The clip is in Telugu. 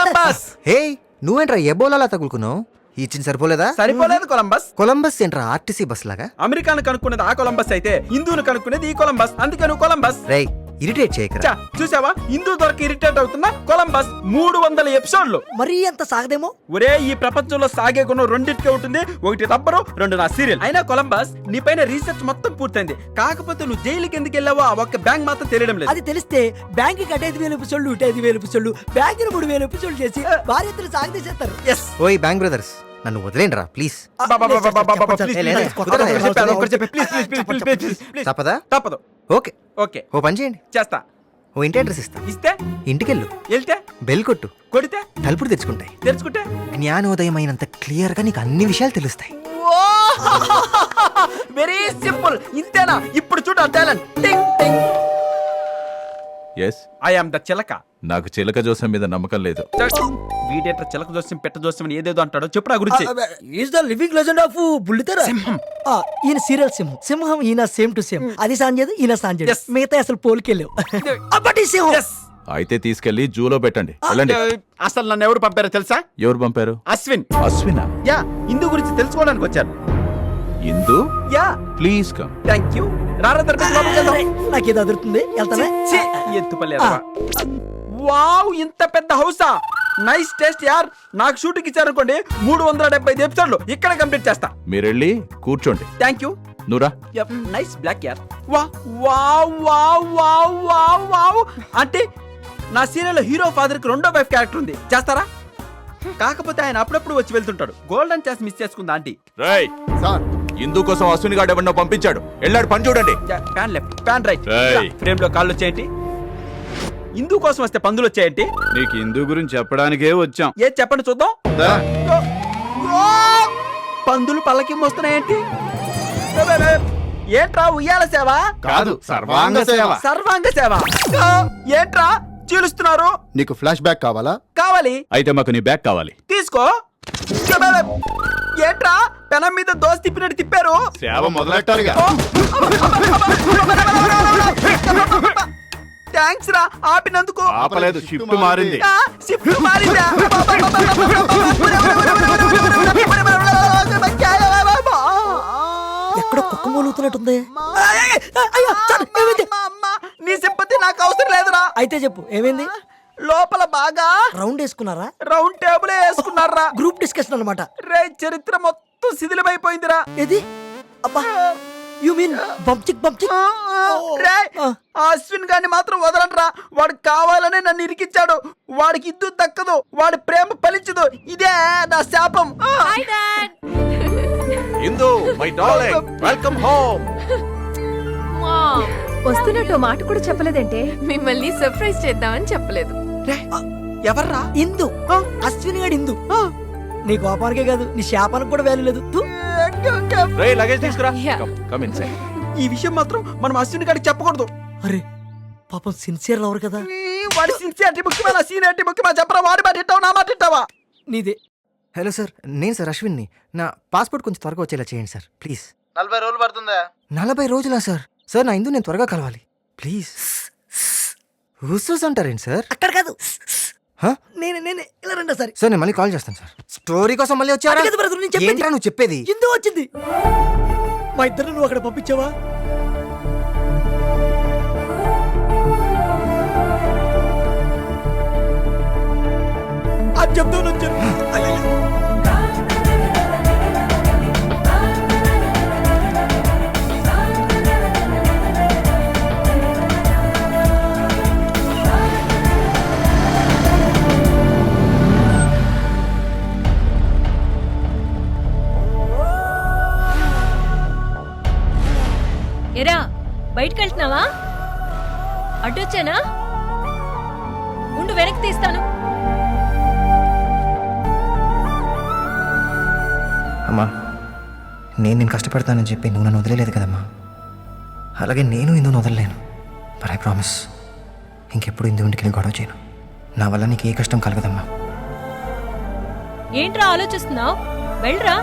కొలంబస్. హే నువ్వేంట్రా ఎబోలాలా తగులుకున్నావు? ఇచ్చిన సరిపోలేదా? సరిపోలేదు కొలంబస్. కొలంబస్ ఏంట్రా ఆర్టీసీ బస్ లాగా? అమెరికాను కనుక్కున్నది ఆ కొలంబస్ అయితే హిందూను కనుక్కునేది ఈ కొలంబస్. అందుకే నువ్వు కొలంబస్. రేయ్ ఇరిటేట్ చేయకరా. చూసావా, హిందూ దొరక ఇరిటేట్ అవుతున్నా కొలంబస్ 300 ఎపిసోడ్లు. మరీ అంత సాగదేమో. ఒరే ఈ ప్రపంచంలో సాగే గుణం రెండింటికే ఉంటుంది. ఒకటి రబ్బరు, 2 నా సీరియల్. అయినా కొలంబస్ నీ పైన రీసెర్చ్ మొత్తం పూర్తయింది. కాకపోతే నువ్వు జైలుకి ఎందుకు వెళ్ళావో ఆ ఒక్క బ్యాంక్ మాత్రం తెలియడం లేదు. అది తెలిస్తే బ్యాంక్ కి 5,000 ఎపిసోడ్లు 5,000 ఎపిసోడ్లు బ్యాంక్ 3,000 ఎపిసోడ్లు చేసి భార్యతలు సాగదీసేస్తారు. ఓయ్ బ్యాంక్ బ్రదర్స్ నన్ను వదిలేండ్రా ప్లీజ్. తప్పదా? తప్పదు. ఓకే ఓకే ఓ పని చేయండి. చేస్తా. ఓ ఇంటి అడ్రస్ ఇస్తా. ఇస్తే ఇంటికెళ్ళు, వెళ్తే బెల్ కొట్టు, కొడితే తలుపులు తెచ్చుకుంటాయి. తెరుచుకుంటే జ్ఞానోదయం అయినంత క్లియర్ గా నీకు అన్ని విషయాలు తెలుస్తాయి. Very simple. ఇంతేనా? ఇప్పుడు చూడు ఆ టాలెంట్. టింగ్ టింగ్. ఎస్ ఐ యామ్ ద చిలక. నాకు చిలక జోస్యం మీద నమ్మకం లేదు. వీడేట్రా చిలక జోస్యం పెట్ట జోస్యం అని ఏదేదో అంటాడో చెప్పు నా గురించి. Is the living legend of బుల్లితెర. ఈయన సీరియల్ సింహం. సింహం ఈయన సేమ్ టు సేమ్. అది సాంజేది ఈయన సాంజేది. మిగతా అసలు పోలికెళ్ళావు. అప్పటి సింహం. అయితే తీసుకెళ్లి జూలో పెట్టండి. వెళ్ళండి. అసలు నన్ను ఎవరు పంపారో తెలుసా? ఎవరు పంపారు? అశ్విన్. అశ్వినా? యా, హిందూ గురించి తెలుసుకోవడానికి వచ్చారు. Indu yeah please come. Thank you. నాకేదో అదురుతుంది. వెళ్తానే. వావ్, ఇంత పెద్ద హౌసా? నైస్ టేస్ట్ యార్. నాకు షూటింగ్ ఇచ్చారనుకోండి 375 ఎపిసోడ్లు ఇక్కడ కంప్లీట్ చేస్తా. మీరెళ్ళి కూర్చోండి. Thank you. నువ్వురా. నైస్ బ్లాక్ యార్. Wow wow wow wow wow. అంటే నా సీరియల్ హీరో ఫాదర్ కి 2వ వైఫ్ క్యారెక్టర్ ఉంది. చేస్తారా? కాకపోతే ఆయన అప్పుడప్పుడు వచ్చి వెళ్తుంటాడు. గోల్డెన్ ఛాన్స్ మిస్ చేసుకుందా ఆంటీ. రేయ్ సార్, ఇందు కోసం అశ్విని గాడు ఎవరినో పంపించాడు. వెళ్ళాడు, పని చూడండి. Pan left, pan right. రేయ్. ఫ్రేమ్ లో కాళ్ళు వచ్చేయండి. హిందూ కోసం వస్తే పందులు వచ్చాయండి. నీకు హిందూ గురించి చెప్పడానికే వచ్చాం. ఏది చెప్పండి చూద్దాం. పందులు పల్లకి మోస్తున్నాయేంటి? ఏంట్రా ఉయ్యాల సేవ? కాదు, సర్వాంగ సేవ. సర్వాంగ సేవ ఏంట్రా చీలుస్తున్నారు? నీకు ఫ్లాష్ బ్యాక్ కావాలా? కావాలి. అయితే మాకు నీ బ్యాగ్ కావాలి. తీసుకో. ఏంట్రా పెనం మీద దోశ తిప్పినట్టు తిప్పారు? సేవ మొదలెట్టాలిగా. థ్యాంక్స్ రా ఆపినందుకు. ఆపలేదు, షిఫ్ట్ మారింది. షిఫ్ట్ మారిందా? ఎక్కడో కుక్క మూలుగుతున్నట్టుంది. నీ సింపతి నాకు అవసరం లేదురా. అయితే చెప్పు ఏమైంది? లోపల బాగా రౌండ్ వేసుకున్నారా? రౌండ్ టేబుల్ వేసుకున్నారా? గ్రూప్ డిస్కషన్ అన్నమాట. రే చరిత్ర మొత్తం శిథిలమైపోయిందిరా. ఏది? అబ్బా, యు మీన్ బంప్చిక్ బంప్చిక్. రే అశ్విన్ గాని మాత్రం వదలంట్రా. వాడు కావాలనే నన్ను ఇరికిచ్చాడు. వాడికి ఇద్దు దక్కదు. వాడి ప్రేమ ఫలించదు. ఇదే నా శాపం. ఇందు మై డార్లింగ్, వెల్కమ్ హోమ్. వస్తున్నట్టు మాట కూడా చెప్పలేదంటే? మిమ్మల్ని సర్ప్రైజ్ చేద్దామని చెప్పలేదు. ఎవర్రా? ఇందు. అశ్విని గాడు ఇందు. నీ కోపానికే కాదు నీ శాపానికి కూడా వాల్యూ లేదు. రేయ్ లగేజ్ తీసుకురా. Yeah. Come inside. ఈ విషయం మాత్రం మనం అశ్విన్ గారికి చెప్పకూడదు. అరే పాపం సిన్సియర్ లవర్ కదా. వాడి సిన్సియారిటీ ముఖ్యమా, సీనియారిటీ ముఖ్యమా? చెప్పరా. వాడి మాట ఇట్టావు, నా మాట ఇట్టావా? నీదే. హలో సార్, నేను సార్ అశ్విన్ని. నా పాస్పోర్ట్ కొంచెం త్వరగా వచ్చేలా చేయండి సార్ ప్లీజ్. 40 రోజులు పడుతుందా? 40 రోజులా సార్? సార్ నా ఇందు నేను త్వరగా కలవాలి ప్లీజ్. హుస్సూస్ అంటారేంటి సార్? అక్కడ కాదు. హ? నేనే ఇలా రండి సార్. సార్ నేను మళ్ళీ కాల్ చేస్తాను సార్. స్టోరీ కోసం మళ్ళీ వచ్చారా? అది కాదు బ్రదర్, నేను చెప్పేది. ఏంట్రా నువ్వు చెప్పేది? ఇందు వచ్చింది. మా ఇద్దరు నువ్వు అక్కడ పంపించావా? అది చెప్తాను వచ్చాను. ఎరా బయటికి వెళ్తున్నావా? అడ్డొచ్చానా? ఉండు వెనక్కి తీస్తాను. అమ్మా నేను కష్టపడతానని చెప్పి నువ్వు నన్ను వదిలేదు కదమ్మా. అలాగే నేను ఇందును వదలలేను. బట్ ఐ ప్రామిస్ ఇంకెప్పుడు ఇందు ఇంటికి గొడవ చేయను. నా వల్ల నీకు ఏ కష్టం కలగదమ్మా. ఏంట్రా ఆలోచిస్తున్నావు? వెళ్ళరా.